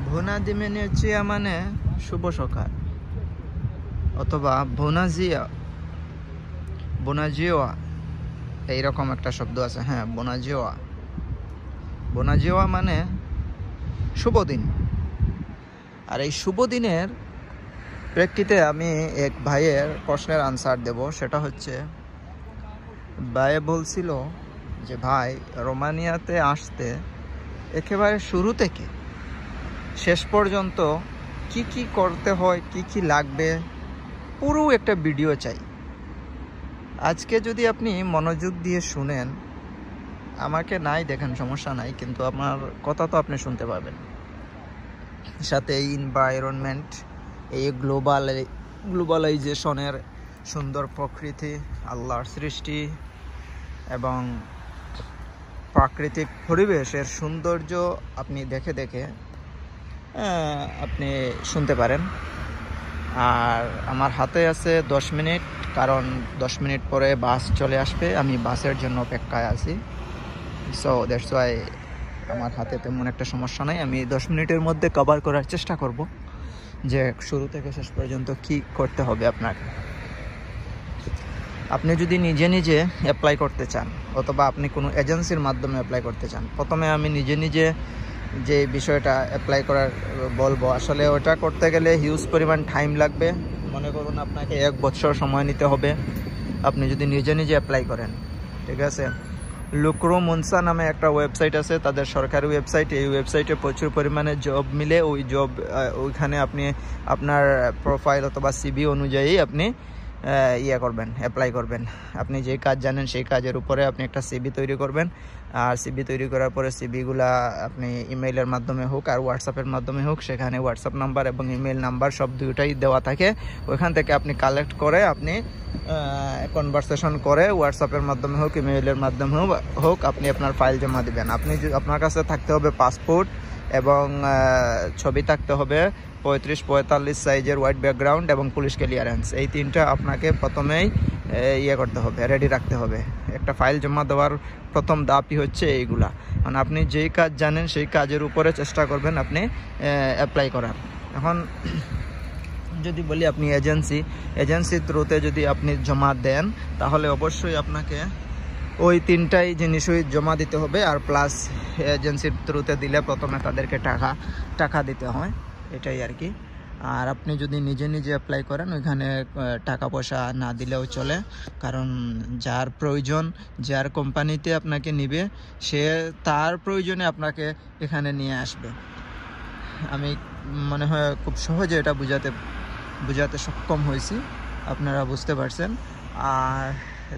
ভুনা দিমেনিয়া মানে শুভ সকাল অথবা বোনাজিওয়া এইরকম একটা শব্দ আছে। হ্যাঁ, বোনাজিওয়া মানে শুভ দিন। আর এই শুভ দিনের প্রেক্ষিতে আমি এক ভাইয়ের প্রশ্নের আনসার দেব। সেটা হচ্ছে, ভাই বলছিল যে ভাই রোমানিয়াতে আসতে একেবারে শুরু থেকে শেষ পর্যন্ত কি কি করতে হয়, কি কি লাগবে, পুরো একটা ভিডিও চাই। আজকে যদি আপনি মনোযোগ দিয়ে শুনেন, আমাকে নাই দেখেন সমস্যা নাই, কিন্তু আমার কথা তো আপনি শুনতে পাবেন। সাথে এই এনভায়রনমেন্ট, এই গ্লোবালাইজেশনের সুন্দর প্রকৃতি, আল্লাহর সৃষ্টি এবং প্রাকৃতিক পরিবেশের সৌন্দর্য আপনি দেখে দেখে আপনি শুনতে পারেন। আর আমার হাতে আছে 10 মিনিট, কারণ 10 মিনিট পরে বাস চলে আসবে। আমি বাসের জন্য অপেক্ষায় আছি। সো দ্যাটস ওয়াই আমার হাতে তেমন একটা সমস্যা নাই। আমি 10 মিনিটের মধ্যে কভার করার চেষ্টা করব যে শুরু থেকে শেষ পর্যন্ত কি করতে হবে আপনাকে। আপনি যদি নিজে নিজে অ্যাপ্লাই করতে চান অথবা আপনি কোনো এজেন্সির মাধ্যমে অ্যাপ্লাই করতে চান, প্রথমে আমি নিজে যে বিষয়টা অ্যাপ্লাই করার বলবো, আসলে ওটা করতে গেলে হিউজ পরিমাণ টাইম লাগবে। মনে করুন আপনাকে 1 বছর সময় নিতে হবে আপনি যদি নিজে অ্যাপ্লাই করেন। ঠিক আছে, লুক্রো মুনসা নামে একটা ওয়েবসাইট আছে, তাদের সরকারি ওয়েবসাইট। এই ওয়েবসাইটে প্রচুর পরিমাণে জব মিলে। ওইখানে আপনি আপনার প্রোফাইল অথবা সিবি অনুযায়ী আপনি অ্যাপ্লাই করবেন। আপনি যে কাজ জানেন সেই কাজের উপরে আপনি একটা সিবি তৈরি করবেন। আর সিবি তৈরি করার পরে সিবিগুলা আপনি ইমেইলের মাধ্যমে হোক আর হোয়াটসঅ্যাপের মাধ্যমে হোক, সেখানে হোয়াটসঅ্যাপ নাম্বার এবং ইমেইল নাম্বার সব দুটাই দেওয়া থাকে। ওইখান থেকে আপনি কালেক্ট করে আপনি কনভারসেশন করে হোয়াটসঅ্যাপের মাধ্যমে হোক ইমেইলের মাধ্যমে হোক আপনি আপনার ফাইল জমা দিবেন। আপনার কাছে থাকতে হবে পাসপোর্ট এবং ছবি থাকতে হবে 35-45 সাইজের হোয়াইট ব্যাকগ্রাউন্ড এবং পুলিশ ক্লিয়ারেন্স। এই তিনটা আপনাকে প্রথমেই করতে হবে, রেডি রাখতে হবে। একটা ফাইল জমা দেওয়ার প্রথম ধাপই হচ্ছে এইগুলা। মানে আপনি যেই কাজ জানেন সেই কাজের উপরে চেষ্টা করবেন আপনি অ্যাপ্লাই করার। এখন যদি বলি আপনি এজেন্সির থ্রুতে যদি আপনি জমা দেন, তাহলে অবশ্যই আপনাকে ওই তিনটাই জিনিসই জমা দিতে হবে। আর প্লাস এজেন্সির থ্রুতে দিলে প্রথমে তাদেরকে টাকা দিতে হয়, এটাই আর কি। আর আপনি যদি নিজে অ্যাপ্লাই করেন, ওইখানে টাকা পয়সা না দিলেও চলে, কারণ যার প্রয়োজন, যার কোম্পানিতে আপনাকে নিবে, সে তার প্রয়োজনে আপনাকে এখানে নিয়ে আসবে। আমি মনে হয় খুব সহজে এটা বুঝাতে সক্ষম হয়েছি, আপনারা বুঝতে পারছেন। আর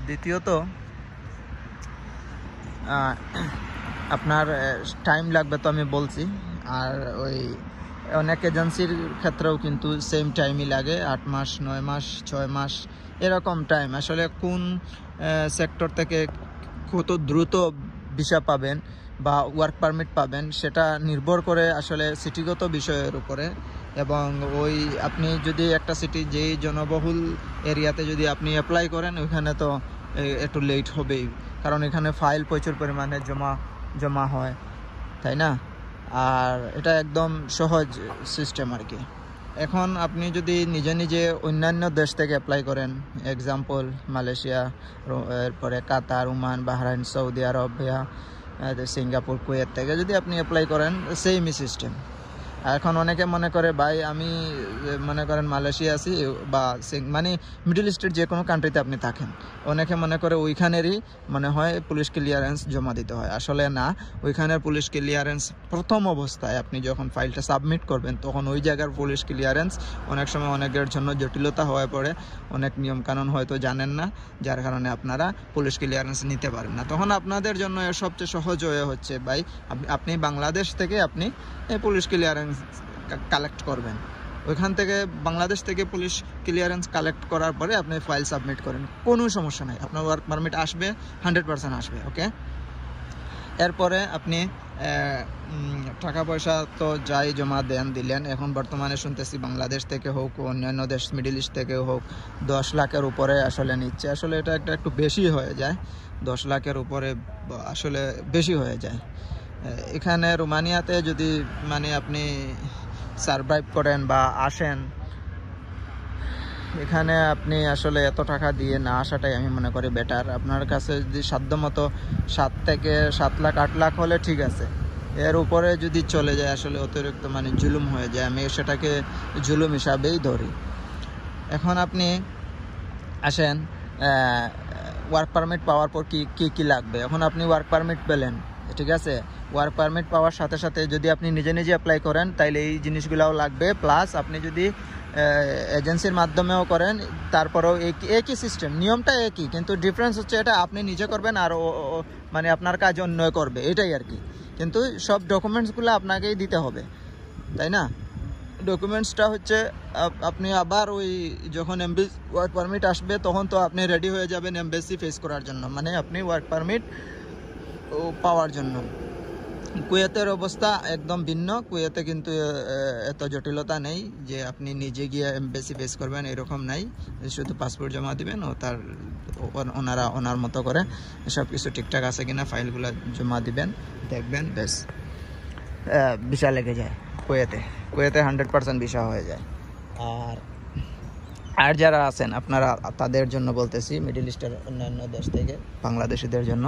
দ্বিতীয়ত আপনার টাইম লাগবে তো আমি বলছি। আর ওই অনেক এজেন্সির ক্ষেত্রেও কিন্তু সেম টাইমই লাগে, 8 মাস, 9 মাস, 6 মাস এরকম টাইম। আসলে কোন সেক্টর থেকে কত দ্রুত ভিসা পাবেন বা ওয়ার্ক পারমিট পাবেন সেটা নির্ভর করে আসলে সিটিগত বিষয়ের উপরে। এবং ওই আপনি যদি একটা সিটি যেই জনবহুল এরিয়াতে যদি আপনি অ্যাপ্লাই করেন, ওইখানে তো একটু লেট হবেই, কারণ এখানে ফাইল প্রচুর পরিমাণে জমা হয়, তাই না? আর এটা একদম সহজ সিস্টেম আর কি। এখন আপনি যদি নিজে অন্যান্য দেশ থেকে অ্যাপ্লাই করেন, এক্সাম্পল মালয়েশিয়া, এরপরে কাতার, ওমান, বাহরাইন, সৌদি আরব, সিঙ্গাপুর, কুয়েত থেকে যদি আপনি অ্যাপ্লাই করেন, সেমই সিস্টেম। এখন অনেকে মনে করে ভাই আমি মনে করেন মালয়েশিয়া আছি বা মানে মিডল ইস্টের যে কোনো কান্ট্রিতে আপনি থাকেন, অনেকে মনে করে ওইখানেরই মনে হয় পুলিশ ক্লিয়ারেন্স জমা দিতে হয়। আসলে না, ওইখানের পুলিশ ক্লিয়ারেন্স প্রথম অবস্থায় আপনি যখন ফাইলটা সাবমিট করবেন, তখন ওই জায়গার পুলিশ ক্লিয়ারেন্স অনেক সময় অনেকের জন্য জটিলতা হয়ে পড়ে, অনেক নিয়মকানুন হয়তো জানেন না, যার কারণে আপনারা পুলিশ ক্লিয়ারেন্স নিতে পারেন না। তখন আপনাদের জন্য সবচেয়ে সহজ হয়ে হচ্ছে ভাই আপনি বাংলাদেশ থেকে আপনি পুলিশ ক্লিয়ারেন্স কালেক্ট করবেন। ওইখান থেকে বাংলাদেশ থেকে পুলিশ ক্লিয়ারেন্স কালেক্ট করার পরে আপনি ফাইল সাবমিট করেন, কোনো সমস্যা নাই, আপনার ওয়ার্ক পারমিট আসবে, 100% আসবে। ওকে, এরপরে আপনি টাকা পয়সা তো যাই জমা দিলেন। এখন বর্তমানে শুনতেছি বাংলাদেশ থেকে হোক, অন্যান্য দেশ মিডল ইস্ট থেকে হোক, 10 লাখের উপরে আসলে নিচ্ছে। আসলে এটা একটু বেশি হয়ে যায়, 10 লাখের উপরে আসলে বেশি হয়ে যায়। এখানে রোমানিয়াতে যদি মানে আপনি সারভাইভ করেন বা আসেন, এখানে আপনি আসলে এত টাকা দিয়ে না আসাটাই আমি মনে করি বেটার। আপনার কাছে যদি সাধ্যমতো 7 থেকে 7 লাখ 8 লাখ হলে ঠিক আছে, এর উপরে যদি চলে যায় আসলে অতিরিক্ত মানে জুলুম হয়ে যায়, আমি সেটাকে জুলুম হিসাবেই ধরি। এখন আপনি আসেন ওয়ার্ক পারমিট পাওয়ার পর কি লাগবে। এখন আপনি ওয়ার্ক পারমিট পেলেন, ঠিক আছে, ওয়ার্ক পারমিট পাওয়ার সাথে সাথে যদি আপনি নিজে নিজে অ্যাপ্লাই করেন তাইলে এই জিনিসগুলোও লাগবে, প্লাস আপনি যদি এজেন্সির মাধ্যমেও করেন তারপরেও একই সিস্টেম, নিয়মটা একই, কিন্তু ডিফারেন্স হচ্ছে এটা আপনি নিজে করবেন আর মানে আপনার কাজ অন্য করবে, এটাই আর কি। কিন্তু সব ডকুমেন্টসগুলো আপনাকেই দিতে হবে, তাই না? ডকুমেন্টসটা হচ্ছে আপনি আবার ওই যখন এমবেসি ওয়ার্ক পারমিট আসবে তখন তো আপনি রেডি হয়ে যাবেন এমবেসি ফেস করার জন্য, মানে আপনি ওয়ার্ক পারমিট পাওয়ার জন্য। কুয়েতের অবস্থা একদম ভিন্ন। কুয়েতে কিন্তু এত জটিলতা নেই যে আপনি নিজে গিয়ে এমবেসি ফেস করবেন, এরকম নাই। শুধু পাসপোর্ট জমা দিবেন ও তার ওনার মতো করে সব কিছু ঠিকঠাক আছে কিনা ফাইলগুলো জমা দিবেন, দেখবেন, বেশ ভিসা লেগে যায়। কুয়েতে 100% ভিসা হয়ে যায়। আর যারা আছেন আপনারা, তাদের জন্য বলতেছি, মিডল ইস্টের অন্যান্য দেশ থেকে বাংলাদেশিদের জন্য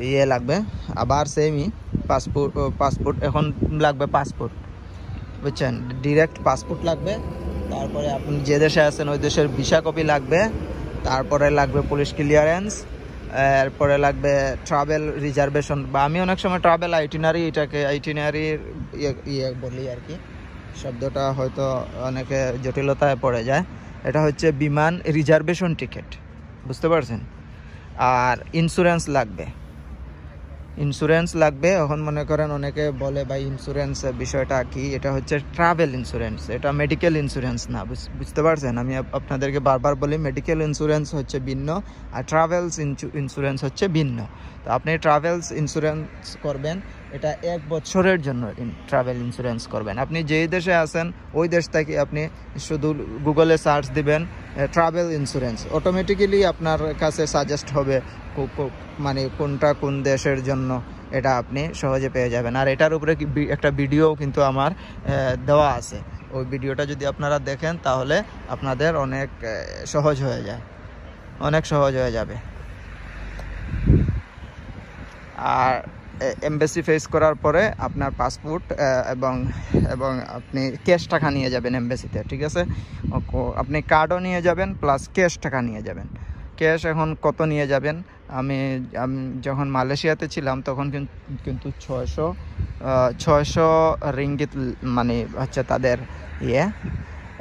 ইয়ে লাগবে আবার সেমই পাসপোর্ট এখন লাগবে, পাসপোর্ট, বুঝছেন, ডিরেক্ট পাসপোর্ট লাগবে। তারপরে আপনি যে দেশে আছেন ওই দেশের ভিসা কপি লাগবে। তারপরে লাগবে পুলিশ ক্লিয়ারেন্স। এরপরে লাগবে ট্রাভেল রিজার্ভেশন, বা আমি অনেক সময় ট্রাভেল আইটিনারি, এটাকে আইটিনারির ইয়ে বলি আর কি, শব্দটা হয়তো অনেকে জটিলতায় পড়ে যায়। এটা হচ্ছে বিমান রিজার্ভেশন টিকিট, বুঝতে পারছেন। আর ইন্স্যুরেন্স লাগবে। এখন মনে করেন অনেকে বলে ভাই ইন্স্যুরেন্স বিষয়টা কি, এটা হচ্ছে ট্রাভেল ইন্স্যুরেন্স, এটা মেডিকেল ইন্স্যুরেন্স না, বুঝতে পারছেন। আমি আপনাদেরকে বারবার বলি মেডিকেল ইন্স্যুরেন্স হচ্ছে ভিন্ন আর ট্রাভেলস ইন্স্যুরেন্স হচ্ছে ভিন্ন। তো আপনি ট্রাভেলস ইন্স্যুরেন্স করবেন, এটা 1 বছরের জন্য ট্রাভেল ইন্স্যুরেন্স করবেন। আপনি যেই দেশে আছেন ওই দেশ থেকে আপনি শুধু গুগলে সার্চ দিবেন ট্রাভেল ইন্স্যুরেন্স, অটোমেটিক্যালি আপনার কাছে সাজেস্ট হবে মানে কোনটা কোন দেশের জন্য, এটা আপনি সহজে পেয়ে যাবেন। আর এটার উপরে একটা ভিডিও কিন্তু আমার দেওয়া আছে, ওই ভিডিওটা যদি আপনারা দেখেন তাহলে আপনাদের অনেক সহজ হয়ে যাবে। আর এমবেসি ফেস করার পরে আপনার পাসপোর্ট এবং আপনি ক্যাশ টাকা নিয়ে যাবেন এমবেসিতে, ঠিক আছে। আপনি কার্ডও নিয়ে যাবেন প্লাস ক্যাশ টাকা নিয়ে যাবেন। ক্যাশ এখন কত নিয়ে যাবেন, আমি যখন মালয়েশিয়াতে ছিলাম তখন কিন্তু 600 রিঙ্গিত মানে হচ্ছে তাদের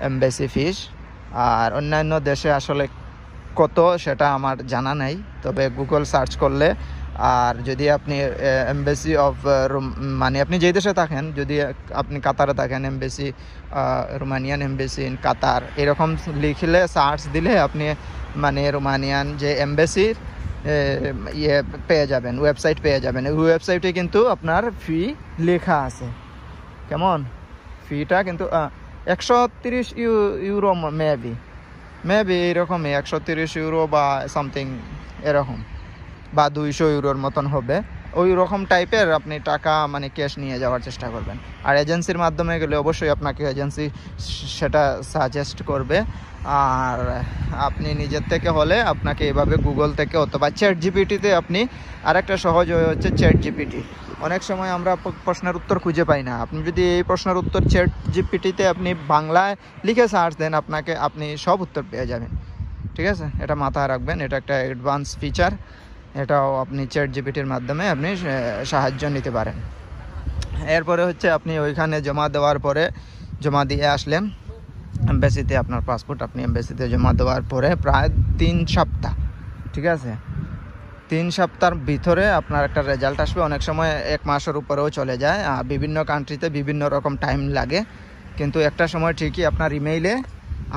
এমবেসি ফিস। আর অন্যান্য দেশে আসলে কত সেটা আমার জানা নাই, তবে গুগল সার্চ করলে, আর যদি আপনি এমবেসি অফ মানে আপনি যেই দেশে থাকেন, যদি আপনি কাতারে থাকেন এমবেসি রোমানিয়ান এমবেসি ইন কাতার এরকম লিখলে সার্চ দিলে আপনি মানে রোমানিয়ান যে এমবেসির পেয়ে যাবেন, ওয়েবসাইট পেয়ে যাবেন। ওই ওয়েবসাইটে কিন্তু আপনার ফি লেখা আছে, কেমন ফিটা কিন্তু 130 ইউরো মেবি এরকমই 130 ইউরো বা সামথিং এরকম, বা 200 ইউরোর মতন হবে, ওই রকম টাইপের আপনি টাকা মানে ক্যাশ নিয়ে যাওয়ার চেষ্টা করবেন। আর এজেন্সির মাধ্যমে গেলে অবশ্যই আপনাকে এজেন্সি সেটা সাজেস্ট করবে। আর আপনি নিজের থেকে হলে আপনাকে এভাবে গুগল থেকে অথবা চ্যাট জিপিটিতে, আপনি আরেকটা সহজ হচ্ছে চ্যাট জিপিটি। অনেক সময় আমরা প্রশ্নের উত্তর খুঁজে পাই না, আপনি যদি এই প্রশ্নের উত্তর চ্যাট জিপিটিতে আপনি বাংলায় লিখে সার্চ দেন আপনি সব উত্তর পেয়ে যাবেন, ঠিক আছে। এটা মাথায় রাখবেন, এটা একটা অ্যাডভান্স ফিচার, এটাও আপনি চ্যাট জিপিটির মাধ্যমে আপনি সাহায্য নিতে পারেন। এরপরে হচ্ছে আপনি ওইখানে জমা দিয়ে আসলেন এমবেসিতে, আপনার পাসপোর্ট আপনি এমবেসিতে জমা দেওয়ার পরে প্রায় 3 সপ্তাহ, ঠিক আছে, 3 সপ্তাহের ভিতরে আপনার একটা রেজাল্ট আসবে। অনেক সময় 1 মাসের উপরেও চলে যায়, বিভিন্ন কান্ট্রিতে বিভিন্ন রকম টাইম লাগে, কিন্তু একটা সময় ঠিকই আপনার ইমেইলে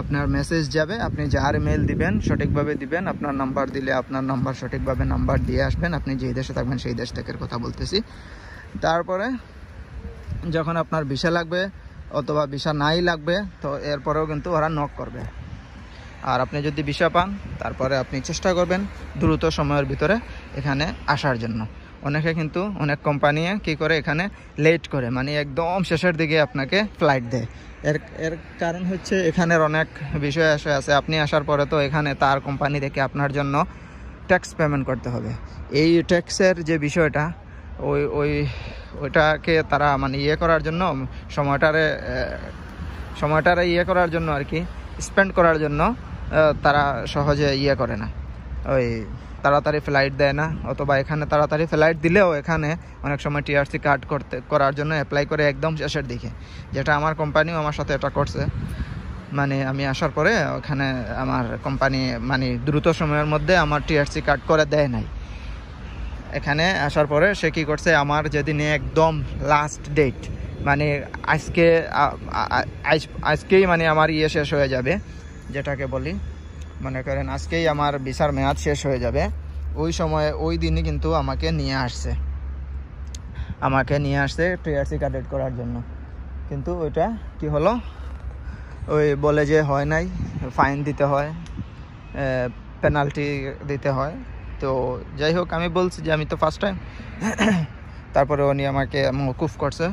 আপনার মেসেজ যাবে। আপনি যার ইমেল দিবেন সঠিকভাবে দিবেন, আপনার নাম্বার দিলে আপনার নাম্বার সঠিকভাবে নাম্বার দিয়ে আসবেন, আপনি যেই দেশে থাকবেন সেই দেশ থেকে কথা বলতেছি। তারপরে যখন আপনার ভিসা লাগবে অথবা ভিসা নাই লাগবে, তো এরপরেও কিন্তু ওরা নক করবে। আর আপনি যদি ভিসা পান তারপরে আপনি চেষ্টা করবেন দ্রুত সময়ের ভিতরে এখানে আসার জন্য। অনেকে কিন্তু অনেক কোম্পানি কি করে এখানে লেট করে, মানে একদম শেষের দিকে আপনাকে ফ্লাইট দেয়। এর কারণ হচ্ছে এখানের অনেক বিষয় আছে। আপনি আসার পরে তো এখানে তার কোম্পানি থেকে আপনার জন্য ট্যাক্স পেমেন্ট করতে হবে। এই ট্যাক্সের যে বিষয়টা ওইটাকে তারা মানে ইয়ে করার জন্য সময়টারে ইয়ে করার জন্য আর কি, স্পেন্ড করার জন্য তারা সহজে ইয়ে করে না, ওই তাড়াতাড়ি ফ্লাইট দেয় না, অথবা এখানে তাড়াতাড়ি ফ্লাইট দিলেও এখানে অনেক সময় টিআরসি কার্ড করার জন্য অ্যাপ্লাই করে একদম শেষের দিকে, যেটা আমার কোম্পানিও আমার সাথে এটা করছে। মানে আমি আসার পরে ওখানে আমার কোম্পানি মানে দ্রুত সময়ের মধ্যে আমার টিআরসি কার্ড করে দেয় নাই। এখানে আসার পরে সে কী করছে, আমার যেদিনে একদম লাস্ট ডেট, মানে আজকেই মানে আমার ইয়ে শেষ হয়ে যাবে, যেটাকে বলি মনে করেন আজকেই আমার ভিসার মেয়াদ শেষ হয়ে যাবে, ওই দিনই কিন্তু আমাকে নিয়ে আসছে টিআরসি কার্ড করার জন্য। কিন্তু ওইটা কি হলো, ওই বলে যে হয় নাই, ফাইন দিতে হয়, পেনাল্টি দিতে হয়। তো যাই হোক, আমি বলছি যে আমি তো ফার্স্ট টাইম, তারপরে উনি আমাকে মওকুফ করছে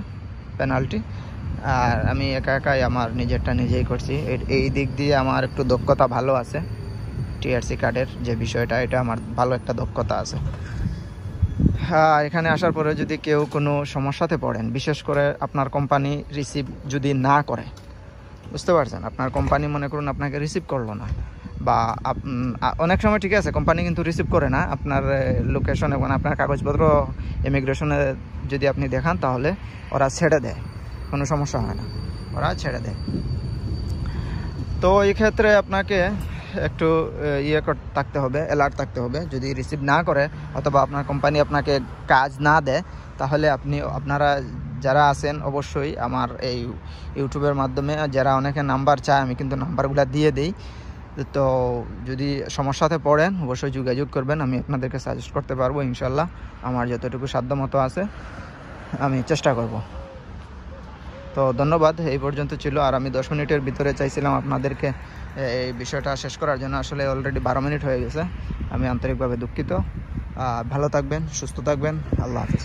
পেনাল্টি, আর আমি একাই আমার নিজেরটা নিজেই করছি। এই দিক দিয়ে আমার একটু দক্ষতা ভালো আছে, টিআরসি কার্ডের যে বিষয়টা, এটা আমার ভালো একটা দক্ষতা আছে। হ্যাঁ, এখানে আসার পরে যদি কেউ কোনো সমস্যাতে পড়েন, বিশেষ করে আপনার কোম্পানি রিসিভ যদি না করে, বুঝতে পারছেন, আপনার কোম্পানি মনে করুন আপনাকে রিসিভ করলো না, বা অনেক সময় ঠিক আছে কোম্পানি কিন্তু রিসিভ করে না আপনার লোকেশনে, মানে আপনার কাগজপত্র ইমিগ্রেশনে যদি আপনি দেখান তাহলে ওরা ছেড়ে দেয়, কোনো সমস্যা হয় না, ওরা ছেড়ে দেয়। তো এই ক্ষেত্রে আপনাকে একটু থাকতে হবে, অ্যালার্ট থাকতে হবে। যদি রিসিভ না করে অথবা আপনার কোম্পানি আপনাকে কাজ না দেয়, তাহলে আপনারা যারা আছেন অবশ্যই আমার এই ইউটিউবের মাধ্যমে যারা অনেকে নাম্বার চায়, আমি কিন্তু নাম্বারগুলো দিয়ে দিই। তো যদি সমস্যাতে পড়েন অবশ্যই যোগাযোগ করবেন, আমি আপনাদেরকে সাজেস্ট করতে পারবো ইনশাল্লাহ, আমার যতটুকু সাধ্যমতো আছে আমি চেষ্টা করব। তো ধন্যবাদ, এই পর্যন্ত ছিল। আর আমি 10 মিনিটের ভিতরে চাইছিলাম আপনাদেরকে এই বিষয়টা শেষ করার জন্য, আসলে অলরেডি 12 মিনিট হয়ে গেছে। আমি আন্তরিকভাবে দুঃখিত। ভালো থাকবেন, সুস্থ থাকবেন, আল্লাহ হাফেজ।